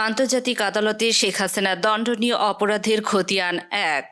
আন্তর্জাতিক আদালতে শেখ হাসিনার দণ্ডনীয় অপরাধের খতিয়ান ১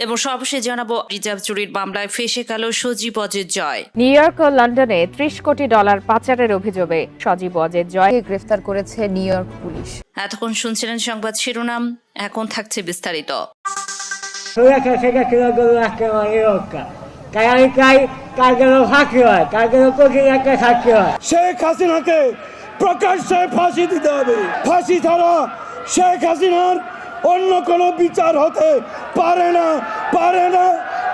এবং সর্বশেষ জানাবো রিজার্ভ চুরির মামলায় ফেঁসে গেল সজীব অজের জয়। নিউ ইয়র্ক ও লন্ডনে ৩০ কোটি ডলার পাচারের অভিযোগে সজীব অজের জয়কে গ্রেফতার করেছে নিউ ইয়র্ক পুলিশ। এতক্ষণ শুনছিলেন সংবাদ শিরোনাম, এখন থাকছে বিস্তারিত। শেখ হাসিনাকে প্রকাশ্যে ফাঁসি দিতে হবে। ফাঁসি ছাড়া শেখ হাসিনার অন্য কোনো বিচার হতে পারে না, পারে না,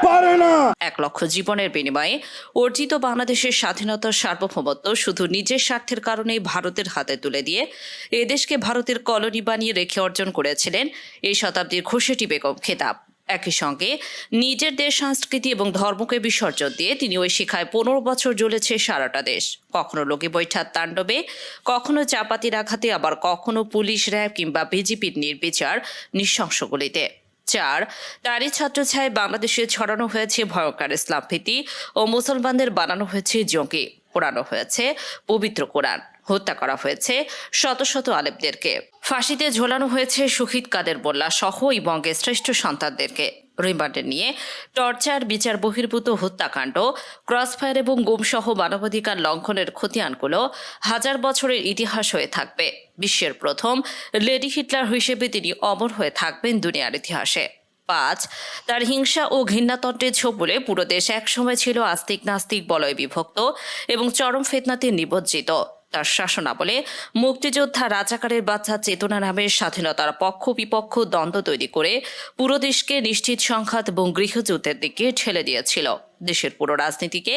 পারে না। ১ লক্ষ জীবনের বিনিময়ে অর্জিত বাংলাদেশের স্বাধীনতার সার্বভৌমত্ব শুধু নিজের স্বার্থের কারণে ভারতের হাতে তুলে দিয়ে এদেশকে ভারতের কলোনি বানিয়ে রেখে অর্জন করেছিলেন এই শতাব্দীর খুশিটি বেগম খেতাব। একই সঙ্গে নিজের দেশ সংস্কৃতি এবং ধর্মকে বিসর্জন দিয়ে তিনি ওই শিখায় ১৫ বছর জ্বলেছে সারাটা দেশ। কখনো লগি বৈঠার তাণ্ডবে, কখনো চাপাতির আঘাতে, আবার কখনো পুলিশ, র্যাব কিংবা বিজেপির নির্বিচার নৃশংসগুলিতে। ৪ তারই ছত্রছায়ায় বাংলাদেশে ছড়ানো হয়েছে ভয়ঙ্কর ইসলাম ভীতি ও মুসলমানদের বানানো হয়েছে জঙ্গি, পোড়ানো হয়েছে পবিত্র কোরআন, হত্যা করা হয়েছে শত শত আলেমদেরকে, ফাঁসিতে ঝোলানো হয়েছে শহীদ কাদের মোল্লা সহ এই বঙ্গের শ্রেষ্ঠ সন্তানদেরকে। রিমান্ডে নিয়ে টর্চার, বিচার বহির্ভূত হত্যাকাণ্ড, ক্রসফায়ার এবং গুমসহ মানবাধিকার লঙ্ঘনের খতিয়ানগুলো হাজার বছরের ইতিহাস হয়ে থাকবে। বিশ্বের প্রথম লেডি হিটলার হিসেবে তিনি অমর হয়ে থাকবেন দুনিয়ার ইতিহাসে। ৫ তার হিংসা ও ঘৃণাতন্ত্রের ছোবলে পুরো দেশ একসময় ছিল আস্তিক নাস্তিক বলয়ে বিভক্ত এবং চরম ফিতনাতে নিমজ্জিত। তার শাসনামলে মুক্তিযোদ্ধা, রাজাকারের বাচ্চা চেতনা নামের স্বাধীনতার পক্ষ বিপক্ষ দ্বন্দ্ব তৈরি করে পুরো দেশকে নিশ্চিত সংঘাত এবং গৃহযুদ্ধের দিকে ঠেলে দিয়েছিল। দেশের পুরো রাজনীতিকে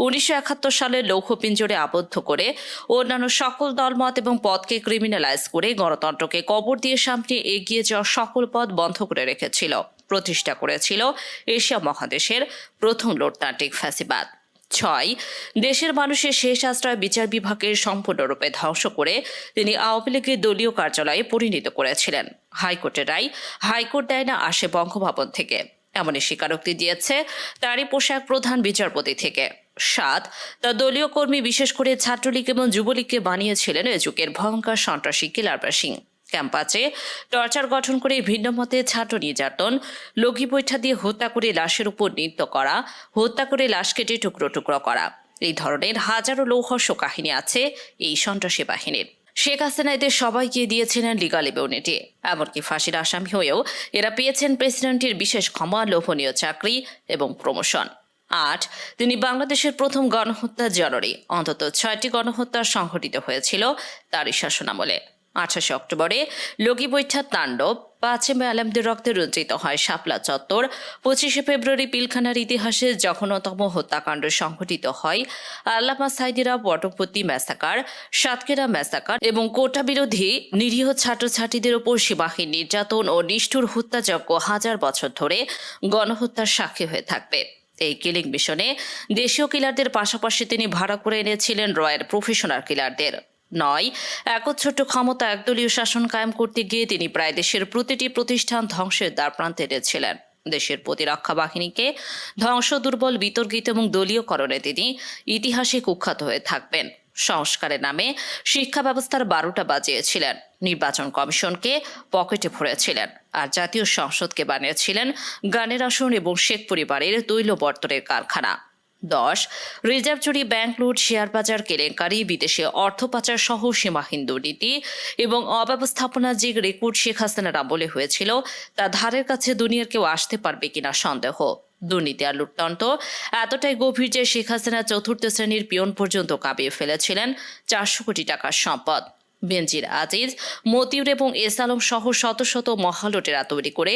১৯৭১ সালে লৌহপিঞ্জরে আবদ্ধ করে অন্যান্য সকল দলমত এবং পদকে ক্রিমিনালাইজ করে গণতন্ত্রকে কবর দিয়ে সামনে এগিয়ে যাওয়া সকল পথ বন্ধ করে রেখেছিল। প্রতিষ্ঠা করেছিল এশিয়া মহাদেশের প্রথম লোকতান্ত্রিক ফ্যাসিবাদ। ৬ দেশের মানুষের শেষ আশ্রয় বিচার বিভাগের সম্পূর্ণরূপে ধ্বংস করে তিনি আওয়ামী লীগের দলীয় কার্যালয়ে পরিণত করেছিলেন। হাইকোর্টের রায় হাইকোর্ট দেয় না, আসে বঙ্গভবন থেকে, এমনই স্বীকারোক্তি দিয়েছে তারই পোশাক প্রধান বিচারপতি থেকে। ৭ তার দলীয় কর্মী, বিশেষ করে ছাত্রলীগ এবং যুবলীগকে বানিয়েছিলেন এ যুগের ভয়ঙ্কর সন্ত্রাসী কিলার সিং। ক্যাম্পাসে টর্চার গঠন করে ভিন্ন মতে ছাত্র নির্যাতন, লগি বৈঠা দিয়ে হত্যা করে লাশের উপর নৃত্য করা, হত্যা করে লাশ কেটে টুকরো টুকরো করা, এই ধরনের হাজারো লৌহস্য কাহিনী আছে এই সন্ত্রাসী বাহিনীর। শেখ হাসিনা এদের সবাইকে দিয়েছিলেন লিগাল ইমিউনিটি, এমনকি ফাঁসির আসামি হয়েও এরা পেয়েছেন প্রেসিডেন্টের বিশেষ ক্ষমা, লোভনীয় চাকরি এবং প্রমোশন। ৮ তিনি বাংলাদেশের প্রথম গণহত্যা জানুয়ারি, অন্তত ৬টি গণহত্যা সংঘটিত হয়েছিল তারই শাসনামলে। ২৮ অক্টোবরে লগি বৈঠার তাণ্ডব, ৫ মে আলেমদের রক্তে রঞ্জিত হয় শাপলা চত্বর, ২৫ ফেব্রুয়ারি পিলখানার ইতিহাসে জঘন্যতম হত্যাকাণ্ড সংঘটিত হয় আল্লামা সাইদিরা বটপতি ম্যাসাকার, সাতক্ষীরা ম্যাসাকার এবং কোটা বিরোধী নিরীহ ছাত্রছাত্রীদের ওপর সীমাহীন নির্যাতন ও নিষ্ঠুর হত্যাযজ্ঞ হাজার বছর ধরে গণহত্যার সাক্ষী হয়ে থাকবে। এই কিলিং মিশনে দেশীয় কিলারদের পাশাপাশি তিনি ভাড়া করে এনেছিলেন রয়ের প্রফেশনাল কিলারদের। ৯ একচ্ছত্র ক্ষমতা একদলীয় শাসন কায়েম করতে গিয়ে তিনি প্রায় দেশের প্রতিটি প্রতিষ্ঠান ধ্বংসের দ্বারপ্রান্তে এনেছিলেন। দেশের প্রতিরক্ষা বাহিনীকে ধ্বংস, দুর্বল, বিতর্কিত এবং দলীয়করণে তিনি ইতিহাসে কুখ্যাত হয়ে থাকবেন। সংস্কারের নামে শিক্ষা ব্যবস্থার ১২টা বাজিয়েছিলেন, নির্বাচন কমিশনকে পকেটে ভরেছিলেন, আর জাতীয় সংসদকে বানিয়েছিলেন গানের আসন এবং শেখ পরিবারের তৈল বর্তনের কারখানা। ১০ রিজার্ভ চুরি, ব্যাংক লুট, শেয়ার বাজার কেলেঙ্কারি, বিদেশে অর্থ পাচার সহ সীমাহীন দুর্নীতি এবং অব্যবস্থাপনা যে রেকর্ড শেখ হাসিনার আমলে হয়েছিল তা ধারের কাছে দুনিয়ার কেউ আসতে পারবে কিনা সন্দেহ। দুর্নীতি আর লুটতন্ত্র এতটাই গভীর যে শেখ হাসিনা চতুর্থ শ্রেণীর পিয়ন পর্যন্ত কাঁপিয়ে ফেলেছিলেন ৪০০ কোটি টাকার সম্পদ। বেনজির আজিজ, মতিউর এবং এস আলম সহ শত শত মহালটেরা তৈরি করে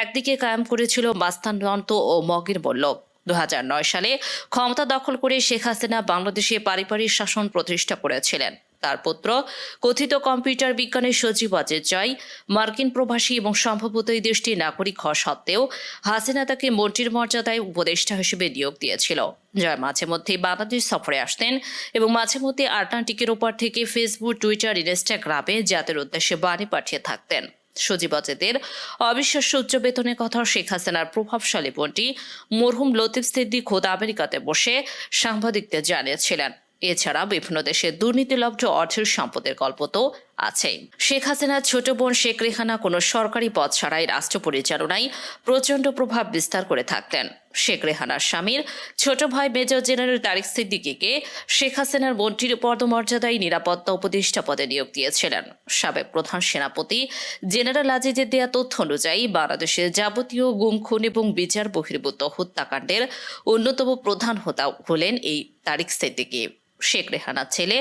একদিকে কায়েম করেছিল মাস্তানদন্ত ও মগের মল্লক। ২০০৯ সালে ক্ষমতা দখল করে শেখ হাসিনা বাংলাদেশে পারিবারিক শাসন প্রতিষ্ঠা করেছিলেন। তার পুত্র কথিত কম্পিউটার বিজ্ঞানের সজীব অজের জয় মার্কিন প্রবাসী এবং সম্ভবত এই দেশটির নাগরিক হওয়া সত্ত্বেও হাসিনা তাকে মন্ত্রীর মর্যাদায় উপদেষ্টা হিসেবে নিয়োগ দিয়েছিল। জয় মাঝে মধ্যে বাংলাদেশ সফরে আসতেন এবং মাঝে মধ্যে আটলান্টিকের ওপর থেকে ফেসবুক, টুইটার, ইনস্টাগ্রামে জাতির উদ্দেশ্যে বাণী পাঠিয়ে থাকতেন। সজীব অজেদের অবিশ্বাস্য উচ্চ বেতনের কথা শেখ হাসিনার প্রভাবশালী বোনটি মরহুম লতিফ সিদ্দিক খোদ আমেরিকাতে বসে সাংবাদিকদের জানিয়েছিলেন। এছাড়া বিভিন্ন দেশে দুর্নীতিলব্ধ অর্থের সম্পদের গল্প তো আছে। শেখ হাসিনার ছোট বোন শেখ রেহানা কোনো সরকারি পদ ছাড়াই রাষ্ট্র পরিচালনায় প্রচণ্ড প্রভাব বিস্তার করে থাকতেন। শেখ রেহানার স্বামীর ছোট ভাই মেজর জেনারেল তারিক সিদ্দিকীকে শেখ হাসিনার মন্ত্রীর পদমর্যাদায় নিরাপত্তা উপদেষ্টা পদে নিয়োগ দিয়েছিলেন। সাবেক প্রধান সেনাপতি জেনারেল আজিজের দেয়া তথ্য অনুযায়ী বাংলাদেশের যাবতীয় গুম খুন এবং বিচার বহির্ভূত হত্যাকাণ্ডের অন্যতম প্রধান হোতা হলেন এই তারিক সিদ্দিকী। শেখ রেহানার ছেলে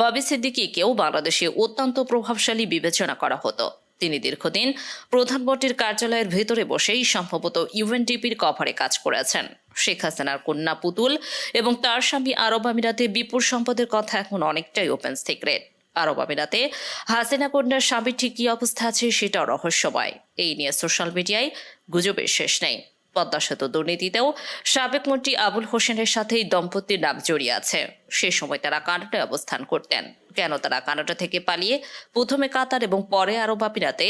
ববি সিদ্দিকীকেও বাংলাদেশে অত্যন্ত প্রভাবশালী বিবেচনা করা হতো। তিনি দীর্ঘদিন প্রধানমন্ত্রীর কার্যালয়ের ভেতরে বসেই সম্ভবত ইউএনডিপির কভারে কাজ করেছেন। শেখ হাসিনার কন্যা পুতুল এবং তার স্বামী আরব আমিরাতে বিপুল সম্পদের কথা এখন অনেকটাই ওপেন সিক্রেট। আরব আমিরাতে হাসিনা কন্যার স্বামীর ঠিক কী অবস্থা আছে সেটাও রহস্যময়। এই নিয়ে সোশ্যাল মিডিয়ায় গুজবের শেষ নেই। পদ্মা সেতু দুর্নীতিতেও সাবেক মন্ত্রী আবুল হোসেনের সাথে এই দম্পতির নাম জড়িয়ে আছে। সে সময় তারা কানাডায় অবস্থান করতেন। কেন তারা কানাডা থেকে পালিয়ে প্রথমে কাতার এবং পরে আরব আমিরাতে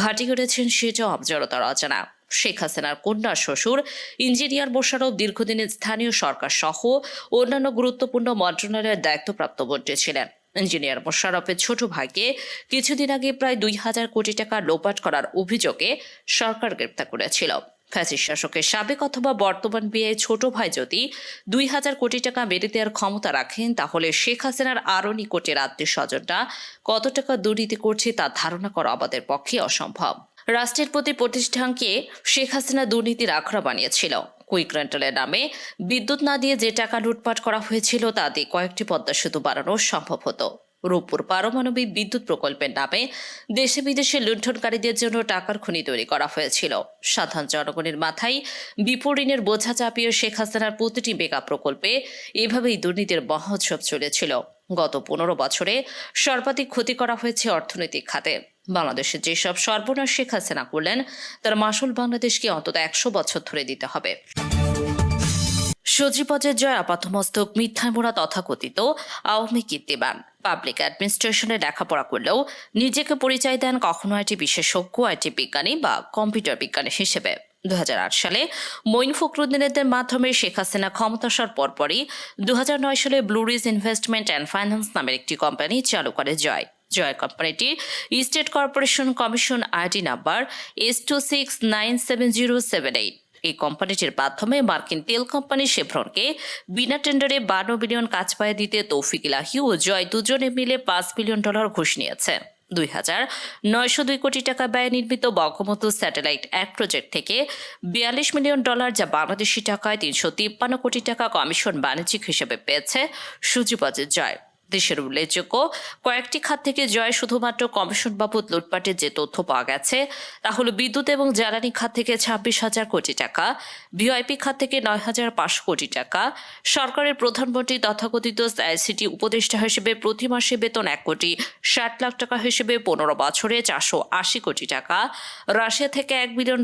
ঘাঁটি গড়েছেন সেটাও আমজনতার অজানা। শেখ হাসিনার কন্যার শ্বশুর ইঞ্জিনিয়ার মোশাররফ দীর্ঘদিনের স্থানীয় সরকার সহ অন্যান্য গুরুত্বপূর্ণ মন্ত্রণালয়ের দায়িত্বপ্রাপ্ত মন্ত্রী ছিলেন। ইঞ্জিনিয়ার মোশাররফের ছোট ভাইকে কিছুদিন আগে প্রায় 2,000 কোটি টাকা লোপাট করার অভিযোগে সরকার গ্রেপ্তার করেছিল। ফ্যাসিস্ট শাসকের সাবেক অথবা বর্তমান বিয়ে ছোট ভাই যদি 2,000 কোটি টাকা মেরে দেওয়ার ক্ষমতা রাখেন, তাহলে শেখ হাসিনার আরও নিকটের আত্মীয় স্বজনরা কত টাকা দুর্নীতি করছে তা ধারণা করা আমাদের পক্ষে অসম্ভব। রাষ্ট্রের প্রতি প্রতিষ্ঠানকে শেখ হাসিনা দুর্নীতির আখড়া বানিয়েছিল। কুইক রেন্টালের নামে বিদ্যুৎ না দিয়ে যে টাকা লুটপাট করা হয়েছিল তা দিয়ে কয়েকটি পদ্মা সেতু বানানো সম্ভব হতো। রূপপুর পারমাণবিক বিদ্যুৎ প্রকল্পের নামে দেশে বিদেশে লুণ্ঠনকারীদের জন্য টাকার খনি তৈরি করা হয়েছিল। সাধারণ জনগণের মাথায় বিপুল ঋণের বোঝা চাপিয়ে শেখ হাসিনার প্রতিটি মেগা প্রকল্পে এভাবেই দুর্নীতির মহোৎসব চলেছিল। গত 15 বছরে সর্বাধিক ক্ষতি করা হয়েছে অর্থনৈতিক খাতে। বাংলাদেশে যেসব সর্বনাশ শেখ হাসিনা করলেন তার মাসুল বাংলাদেশকে অন্তত 100 বছর ধরে দিতে হবে। সজীবজের জয় আপাতমস্তক মিথ্যায় মোড়া তথাকথিত আওয়ামী কীর্তিমান। পাবলিক অ্যাডমিনিস্ট্রেশনে লেখাপড়া করলেও নিজেকে পরিচয় দেন কখনো আইটি বিশেষজ্ঞ, আইটি বিজ্ঞানী বা কম্পিউটার বিজ্ঞানী হিসেবে। 2008 সালে মঈন ফখরুদ্দিনের মাধ্যমে শেখ হাসিনা ক্ষমতাসর পরপরই 2009 সালে blue ridge investment and finance নামের একটি কোম্পানি চালু করে জয় কোম্পানিটির state corporation commission ID number S26970778। এই কোম্পানিটির মাধ্যমে মার্কিন তেল কোম্পানি শেভরনকে বিনা টেন্ডারে 52 বিলিয়ন কাজ পাইয়ে দিতে তৌফিক ইলাহি ও জয় দুজনে মিলে $5 বিলিয়ন ঘুষ নিয়েছে। 2,902 কোটি টাকা ব্যয়ে নির্মিত বঙ্গবন্ধু স্যাটেলাইট 1 প্রজেক্ট থেকে $42 মিলিয়ন, যা বাংলাদেশি টাকায় 353 কোটি টাকা কমিশন বাণিজ্যিক হিসেবে পেয়েছে সজীবজের জয়। দেশের উল্লেখযোগ্য কয়েকটি খাত থেকে জয় শুধুমাত্র কমিশন বাবদ লুটপাটের যে তথ্য পাওয়া গেছে তা হলো বিদ্যুৎ এবং জ্বালানি খাত থেকে 26,000 কোটি টাকা, ভিআইপি খাত থেকে 9,500 কোটি টাকা, সরকারের প্রধানমন্ত্রী তথাকথিত আইসিটি উপদেষ্টা হিসেবে প্রতি মাসে বেতন 1,60,00,000 টাকা হিসেবে 15 বছরে 480 কোটি টাকা, রাশিয়া থেকে $1 বিলিয়ন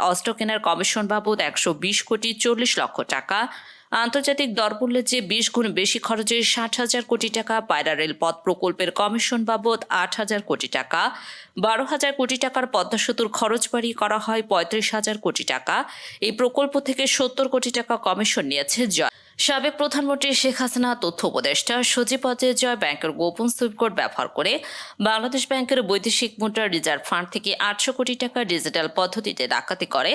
অস্ত্র কেনার কমিশন বাবদ 120,40,00,000 টাকা, আন্তর্জাতিক দরমূল্যের চেয়ে 20 গুণ বেশি খরচে 60,000 কোটি টাকা, পায়রা রেল পথ প্রকল্পের কমিশন বাবদ 8,000 কোটি টাকা, 12,000 কোটি টাকার পদ্মা সেতুর খরচ বাড়িয়ে করা হয় 35,000 কোটি টাকা। এই প্রকল্প থেকে 70 কোটি টাকা কমিশন নিয়েছে জয়। সাবেক প্রধানমন্ত্রী শেখ হাসিনা তথ্য উপদেষ্টা সজীবজের জয় ব্যাংকের গোপন সুইপ কোড ব্যবহার করে বাংলাদেশ ব্যাংকের বৈদেশিক মুদ্রা রিজার্ভ ফান্ড থেকে 800 কোটি টাকা ডিজিটাল পদ্ধতিতে ডাকাতি করে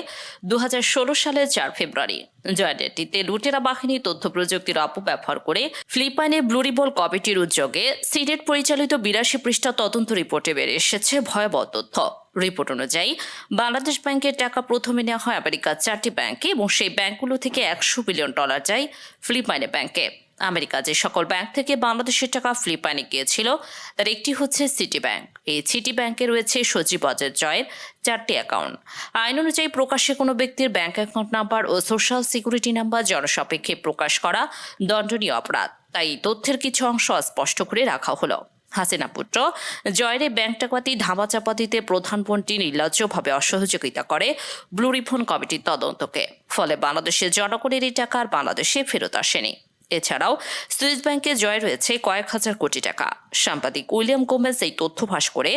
2016 সালের 4 ফেব্রুয়ারি। জয়ের নেতৃত্বে লুটেরা বাহিনী তথ্য প্রযুক্তির অপব্যবহার করে ফিলিপাইনে ব্লু রিবল কমিটির উদ্যোগে সিনেট পরিচালিত 82 পৃষ্ঠা তদন্ত রিপোর্টে বেরিয়ে এসেছে ভয়াবহ তথ্য। রিপোর্ট অনুযায়ী বাংলাদেশ ব্যাংকের টাকা প্রথমে নেওয়া হয় আমেরিকার 4টি ব্যাংকে এবং সেই ব্যাংকগুলো থেকে $100 বিলিয়ন যায় ফিলিপাইনে ব্যাংকে। আমেরিকা যে সকল ব্যাংক থেকে বাংলাদেশের টাকা ফিলিপাইনে গিয়েছিল তার একটি হচ্ছে সিটি ব্যাংক। এই সিটি ব্যাংকে রয়েছে সজীবজের জয়ের 4টি অ্যাকাউন্ট। আইন অনুযায়ী প্রকাশ্যে কোনো ব্যক্তির ব্যাংক অ্যাকাউন্ট নাম্বার ও সোশ্যাল সিকিউরিটি নাম্বার জনসাপেক্ষে প্রকাশ করা দণ্ডনীয় অপরাধ। তাই তথ্যের কিছু অংশ স্পষ্ট করে রাখা হলো। হাসিনা পুত্র জয়ের ব্যাংক ডাকাতি ধামাচাপা দিতে প্রধানমন্ত্রী নির্লজ্জভাবে অসহযোগিতা করে ব্লু রিবন কমিটির তদন্তকে। ফলে বাংলাদেশের জনগণের এই টাকা আর বাংলাদেশে ফেরত আসেনি। এছাড়াও সুইস ব্যাংকে জয় রয়েছে কয়েক হাজার কোটি টাকা। সাংবাদিক উইলিয়াম গোমেজ এই তথ্য ফাঁস করে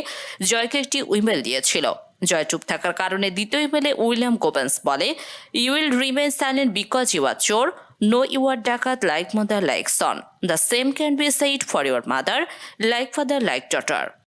জয়কে একটি ইমেল দিয়েছিল। জয় চুপ থাকার কারণে দ্বিতীয় ইমেলে উইলিয়াম গোমেজ বলে, "You will remain silent because you are chore. No, you are ডাকাত like mother like son. The same can be said for your mother, like father like daughter."